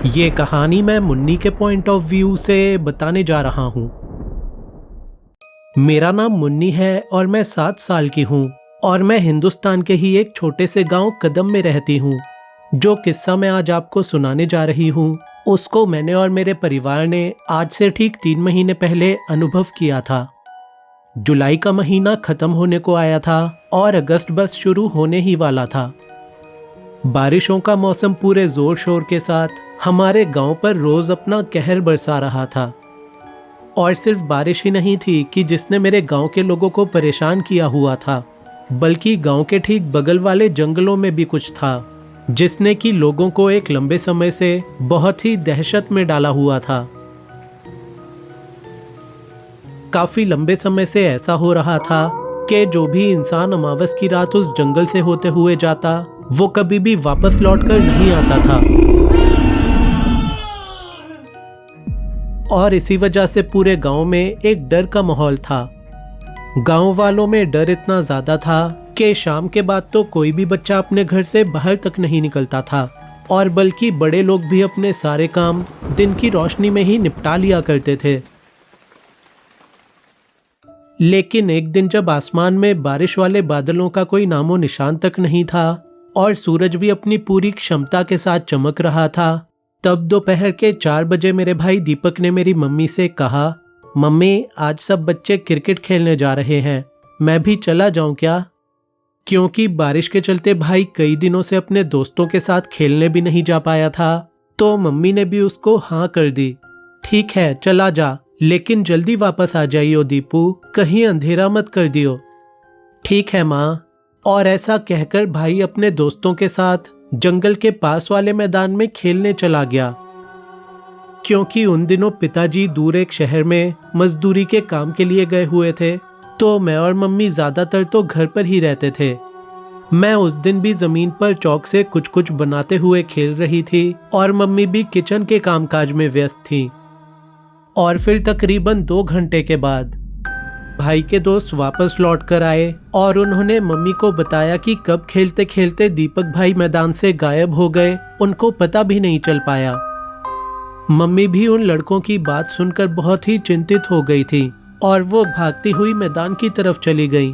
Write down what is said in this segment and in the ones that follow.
ये कहानी मैं मुन्नी के पॉइंट ऑफ व्यू से बताने जा रहा हूँ। मेरा नाम मुन्नी है और मैं 7 साल की हूँ और मैं हिंदुस्तान के ही एक छोटे से गांव कदम में रहती हूँ। जो किस्सा मैं आज आपको सुनाने जा रही हूँ उसको मैंने और मेरे परिवार ने आज से ठीक 3 महीने पहले अनुभव किया था। जुलाई का महीना खत्म होने को आया था और अगस्त बस शुरू होने ही वाला था। बारिशों का मौसम पूरे जोर शोर के साथ हमारे गांव पर रोज अपना कहर बरसा रहा था। और सिर्फ बारिश ही नहीं थी कि जिसने मेरे गांव के लोगों को परेशान किया हुआ था, बल्कि गांव के ठीक बगल वाले जंगलों में भी कुछ था जिसने कि लोगों को एक लंबे समय से बहुत ही दहशत में डाला हुआ था। काफी लंबे समय से ऐसा हो रहा था कि जो भी इंसान अमावस की रात उस जंगल से होते हुए जाता वो कभी भी वापस लौटकर नहीं आता था। और इसी वजह से पूरे गांव में एक डर का माहौल था। गांव वालों में डर इतना ज्यादा था कि शाम के बाद तो कोई भी बच्चा अपने घर से बाहर तक नहीं निकलता था और बल्कि बड़े लोग भी अपने सारे काम दिन की रोशनी में ही निपटा लिया करते थे। लेकिन एक दिन जब आसमान में बारिश वाले बादलों का कोई नामो निशान तक नहीं था और सूरज भी अपनी पूरी क्षमता के साथ चमक रहा था, तब दोपहर के 4 बजे मेरे भाई दीपक ने मेरी मम्मी से कहा, मम्मी आज सब बच्चे क्रिकेट खेलने जा रहे हैं, मैं भी चला जाऊं क्या? क्योंकि बारिश के चलते भाई कई दिनों से अपने दोस्तों के साथ खेलने भी नहीं जा पाया था, तो मम्मी ने भी उसको हाँ कर दी। ठीक है चला जा, लेकिन जल्दी वापस आ जाइयो दीपू, कहीं अंधेरा मत कर दियो। ठीक है माँ। और ऐसा कहकर भाई अपने दोस्तों के साथ जंगल के पास वाले मैदान में खेलने चला गया। क्योंकि उन दिनों पिताजी दूर एक शहर में मजदूरी के काम के लिए गए हुए थे, तो मैं और मम्मी ज्यादातर तो घर पर ही रहते थे। मैं उस दिन भी जमीन पर चौक से कुछ कुछ बनाते हुए खेल रही थी और मम्मी भी किचन के कामकाज में व्यस्त थी। और फिर तकरीबन 2 घंटे के बाद भाई के दोस्त वापस लौट कर आए और उन्होंने मम्मी को बताया कि कब खेलते खेलते दीपक भाई मैदान से गायब हो गए, उनको पता भी नहीं चल पाया। मम्मी भी उन लड़कों की बात सुनकर बहुत ही चिंतित हो गई थी और वो भागती हुई मैदान की तरफ चली गई।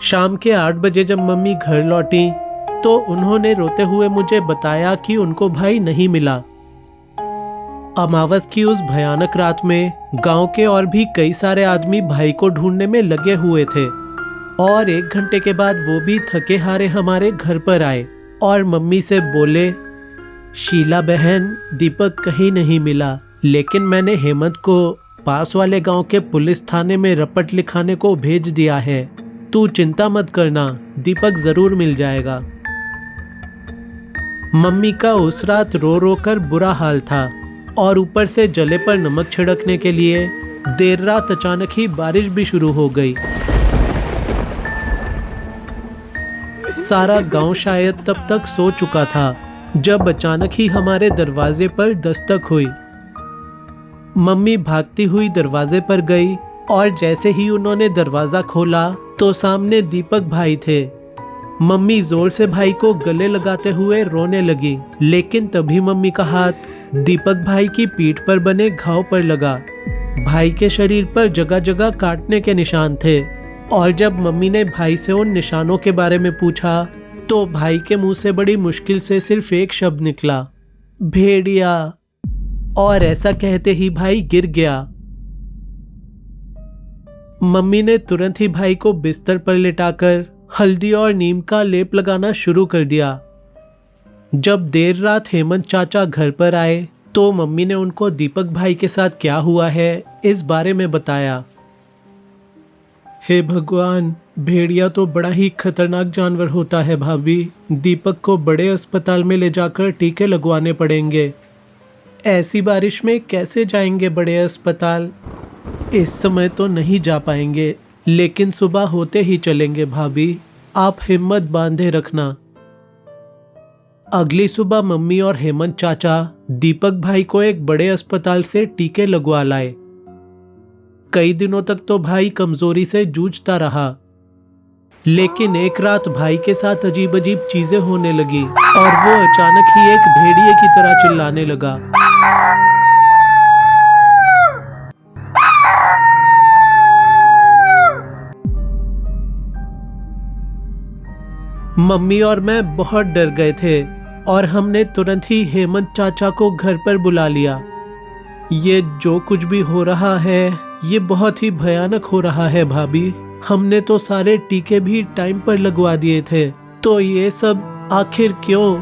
शाम के 8 बजे जब मम्मी घर लौटी तो उन्होंने रोते हुए मुझे बताया कि उनको भाई नहीं मिला। अमावस की उस भयानक रात में गांव के और भी कई सारे आदमी भाई को ढूंढने में लगे हुए थे और 1 घंटे के बाद वो भी थके हारे हमारे घर पर आए और मम्मी से बोले, शीला बहन दीपक कहीं नहीं मिला, लेकिन मैंने हेमंत को पास वाले गांव के पुलिस थाने में रपट लिखाने को भेज दिया है, तू चिंता मत करना, दीपक जरूर मिल जाएगा। मम्मी का उस रात रो रो कर बुरा हाल था और ऊपर से जले पर नमक छिड़कने के लिए देर रात अचानक ही बारिश भी शुरू हो गई। सारा गांव शायद तब तक सो चुका था जब अचानक ही हमारे दरवाजे पर दस्तक हुई। मम्मी भागती हुई दरवाजे पर गई और जैसे ही उन्होंने दरवाजा खोला तो सामने दीपक भाई थे। मम्मी जोर से भाई को गले लगाते हुए रोने लगी, लेकिन तभी मम्मी का हाथ दीपक भाई की पीठ पर बने घाव पर लगा। भाई के शरीर पर जगह जगह काटने के निशान थे और जब मम्मी ने भाई से उन निशानों के बारे में पूछा तो भाई के मुंह से बड़ी मुश्किल से सिर्फ एक शब्द निकला, भेड़िया। और ऐसा कहते ही भाई गिर गया। मम्मी ने तुरंत ही भाई को बिस्तर पर लिटाकर हल्दी और नीम का लेप लगाना शुरू कर दिया। जब देर रात हेमंत चाचा घर पर आए तो मम्मी ने उनको दीपक भाई के साथ क्या हुआ है इस बारे में बताया। हे भगवान, भेड़िया तो बड़ा ही खतरनाक जानवर होता है भाभी, दीपक को बड़े अस्पताल में ले जाकर टीके लगवाने पड़ेंगे। ऐसी बारिश में कैसे जाएंगे बड़े अस्पताल? इस समय तो नहीं जा पाएंगे, लेकिन सुबह होते ही चलेंगे भाभी, आप हिम्मत बांधे रखना। अगली सुबह मम्मी और हेमंत चाचा दीपक भाई को एक बड़े अस्पताल से टीके लगवा लाए। कई दिनों तक तो भाई कमजोरी से जूझता रहा। लेकिन एक रात भाई के साथ अजीब अजीब चीजें होने लगी और वो अचानक ही एक भेड़िए की तरह चिल्लाने लगा। मम्मी और मैं बहुत डर गए थे और हमने तुरंत ही हेमंत चाचा को घर पर बुला लिया। ये जो कुछ भी हो रहा है ये बहुत ही भयानक हो रहा है भाभी। हमने तो सारे टीके भी टाइम पर लगवा दिए थे, तो ये सब आखिर क्यों?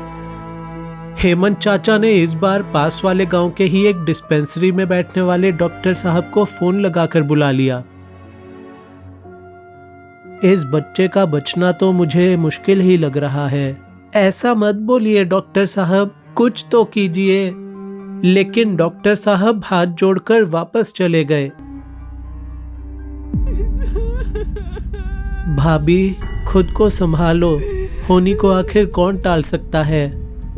हेमंत चाचा ने इस बार पास वाले गांव के ही एक डिस्पेंसरी में बैठने वाले डॉक्टर साहब को फोन लगाकर बुला लिया। इस बच्चे का बचना तो मुझे मुश्किल ही लग रहा है। ऐसा मत बोलिए डॉक्टर साहब, कुछ तो कीजिए। लेकिन डॉक्टर साहब हाथ जोड़कर वापस चले गए। भाभी खुद को संभालो, होनी को आखिर कौन टाल सकता है।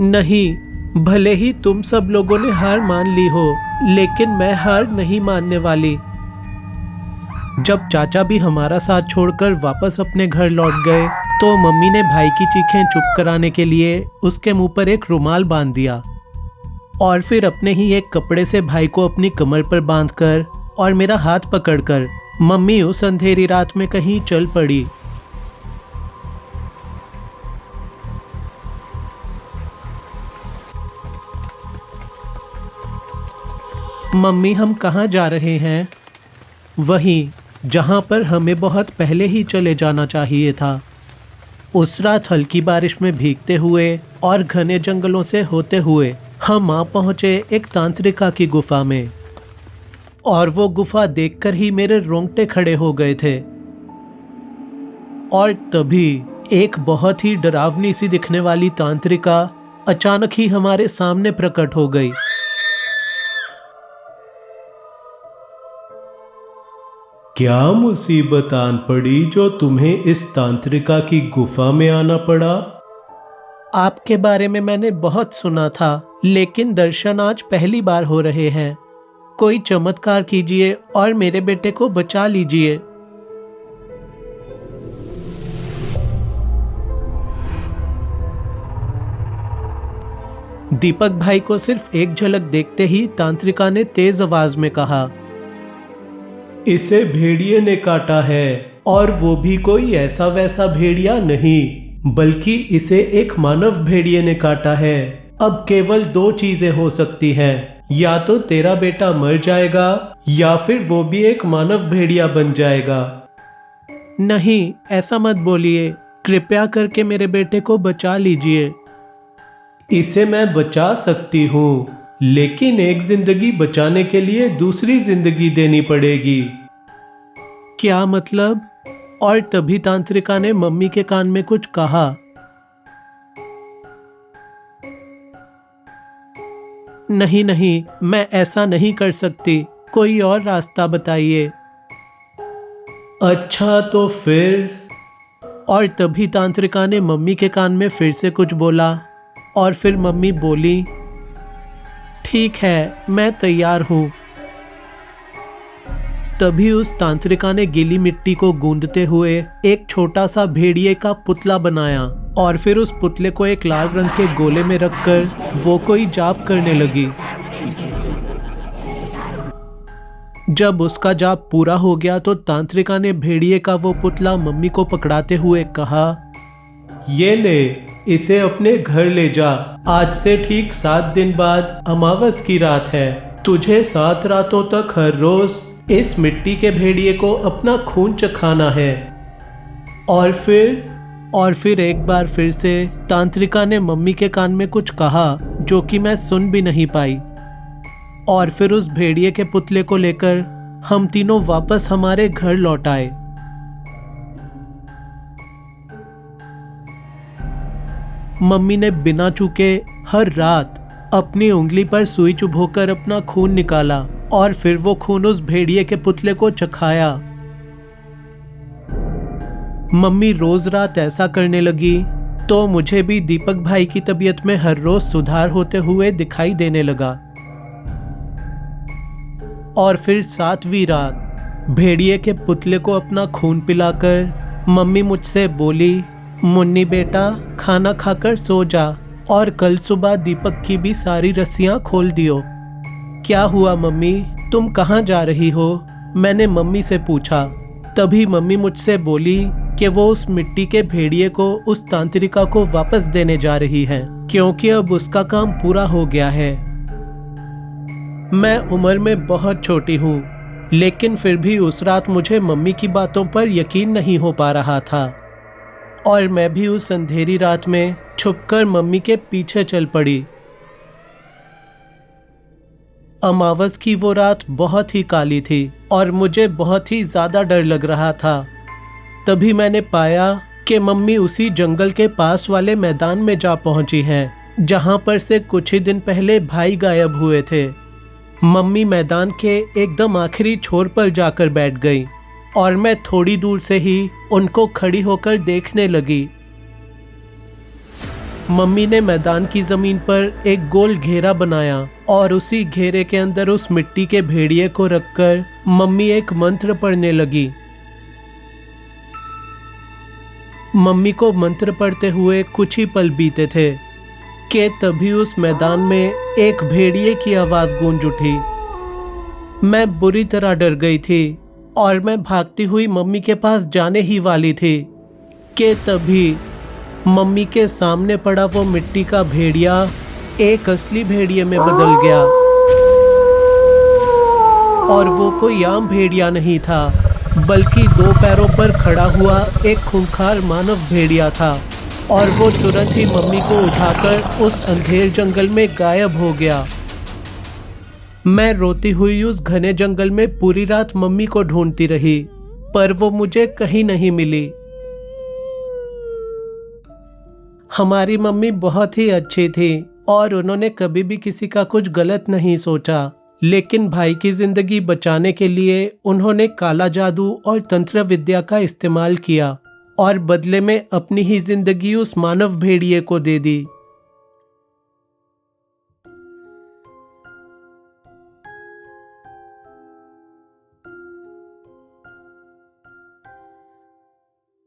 नहीं, भले ही तुम सब लोगों ने हार मान ली हो, लेकिन मैं हार नहीं मानने वाली। जब चाचा भी हमारा साथ छोड़कर वापस अपने घर लौट गए तो मम्मी ने भाई की चीखें चुप कराने के लिए उसके मुंह पर एक रुमाल बांध दिया और फिर अपने ही एक कपड़े से भाई को अपनी कमर पर बांधकर और मेरा हाथ पकड़कर मम्मी उस अंधेरी रात में कहीं चल पड़ी। मम्मी, हम कहाँ जा रहे हैं? वहीं जहाँ पर हमें बहुत पहले ही चले जाना चाहिए था। उस रात हल्की बारिश में भीगते हुए और घने जंगलों से होते हुए हम आ पहुँचे एक तांत्रिका की गुफा में, और वो गुफा देखकर ही मेरे रोंगटे खड़े हो गए थे। और तभी एक बहुत ही डरावनी सी दिखने वाली तांत्रिका अचानक ही हमारे सामने प्रकट हो गई। क्या मुसीबत आन पड़ी जो तुम्हें इस तांत्रिका की गुफा में आना पड़ा? आपके बारे में मैंने बहुत सुना था, लेकिन दर्शन आज पहली बार हो रहे हैं। कोई चमत्कार कीजिए और मेरे बेटे को बचा लीजिए। दीपक भाई को सिर्फ एक झलक देखते ही तांत्रिका ने तेज आवाज में कहा, इसे भेड़िए ने काटा है, और वो भी कोई ऐसा वैसा भेड़िया नहीं, बल्कि इसे एक मानव भेड़िए ने काटा है। अब केवल दो चीजें हो सकती हैं, या तो तेरा बेटा मर जाएगा या फिर वो भी एक मानव भेड़िया बन जाएगा। नहीं, ऐसा मत बोलिए, कृपया करके मेरे बेटे को बचा लीजिए। इसे मैं बचा सकती हूँ, लेकिन एक जिंदगी बचाने के लिए दूसरी जिंदगी देनी पड़ेगी। क्या मतलब? और तभी तांत्रिका ने मम्मी के कान में कुछ कहा। नहीं नहीं, मैं ऐसा नहीं कर सकती, कोई और रास्ता बताइए। अच्छा तो फिर? और तभी तांत्रिका ने मम्मी के कान में फिर से कुछ बोला और फिर मम्मी बोली, ठीक है, मैं तैयार हूँ। तभी उस तांत्रिका ने गीली मिट्टी को गूंदते हुए एक छोटा सा भेड़िए का पुतला बनाया और फिर उस पुतले को एक लाल रंग के गोले में रखकर वो कोई जाप करने लगी। जब उसका जाप पूरा हो गया तो तांत्रिका ने भेड़िए का वो पुतला मम्मी को पकड़ाते हुए कहा, ये ले, इसे अपने घर ले जा। आज से ठीक 7 दिन बाद अमावस की रात है। तुझे 7 रातों तक हर रोज इस मिट्टी के भेड़िए को अपना खून चखाना है। और फिर एक बार फिर से तांत्रिका ने मम्मी के कान में कुछ कहा जो कि मैं सुन भी नहीं पाई। और फिर उस भेड़िए के पुतले को लेकर हम तीनों वापस हमारे घर लौट आए। मम्मी ने बिना चूके हर रात अपनी उंगली पर सुई चुभोकर अपना खून निकाला और फिर वो खून उस भेड़िए के पुतले को चखाया। मम्मी रोज रात ऐसा करने लगी तो मुझे भी दीपक भाई की तबीयत में हर रोज सुधार होते हुए दिखाई देने लगा। और फिर 7वीं रात भेड़िए के पुतले को अपना खून पिलाकर मम्मी मुझसे बोली, मुन्नी बेटा खाना खाकर सो जा और कल सुबह दीपक की भी सारी रस्सियां खोल दियो। क्या हुआ मम्मी, तुम कहाँ जा रही हो? मैंने मम्मी से पूछा। तभी मम्मी मुझसे बोली कि वो उस मिट्टी के भेड़िए को उस तांत्रिका को वापस देने जा रही है, क्योंकि अब उसका काम पूरा हो गया है। मैं उम्र में बहुत छोटी हूँ, लेकिन फिर भी उस रात मुझे मम्मी की बातों पर यकीन नहीं हो पा रहा था और मैं भी उस अंधेरी रात में छुपकर मम्मी के पीछे चल पड़ी। अमावस की वो रात बहुत ही काली थी और मुझे बहुत ही ज्यादा डर लग रहा था। तभी मैंने पाया कि मम्मी उसी जंगल के पास वाले मैदान में जा पहुंची हैं, जहां पर से कुछ ही दिन पहले भाई गायब हुए थे। मम्मी मैदान के एकदम आखिरी छोर पर जाकर बैठ गई और मैं थोड़ी दूर से ही उनको खड़ी होकर देखने लगी। मम्मी ने मैदान की जमीन पर एक गोल घेरा बनाया और उसी घेरे के अंदर उस मिट्टी के भेड़िए को रखकर मम्मी एक मंत्र पढ़ने लगी। मम्मी को मंत्र पढ़ते हुए कुछ ही पल बीते थे कि तभी उस मैदान में एक भेड़िए की आवाज गूंज उठी। मैं बुरी तरह डर गई थी और मैं भागती हुई मम्मी के पास जाने ही वाली थी कि तभी मम्मी के सामने पड़ा वो मिट्टी का भेड़िया एक असली भेड़िए में बदल गया। और वो कोई आम भेड़िया नहीं था, बल्कि 2 पैरों पर खड़ा हुआ एक खूंखार मानव भेड़िया था और वो तुरंत ही मम्मी को उठाकर उस अंधेर जंगल में गायब हो गया। मैं रोती हुई उस घने जंगल में पूरी रात मम्मी को ढूंढती रही, पर वो मुझे कहीं नहीं मिली। हमारी मम्मी बहुत ही अच्छी थी और उन्होंने कभी भी किसी का कुछ गलत नहीं सोचा, लेकिन भाई की जिंदगी बचाने के लिए उन्होंने काला जादू और तंत्र विद्या का इस्तेमाल किया और बदले में अपनी ही जिंदगी उस मानव भेड़िए को दे दी।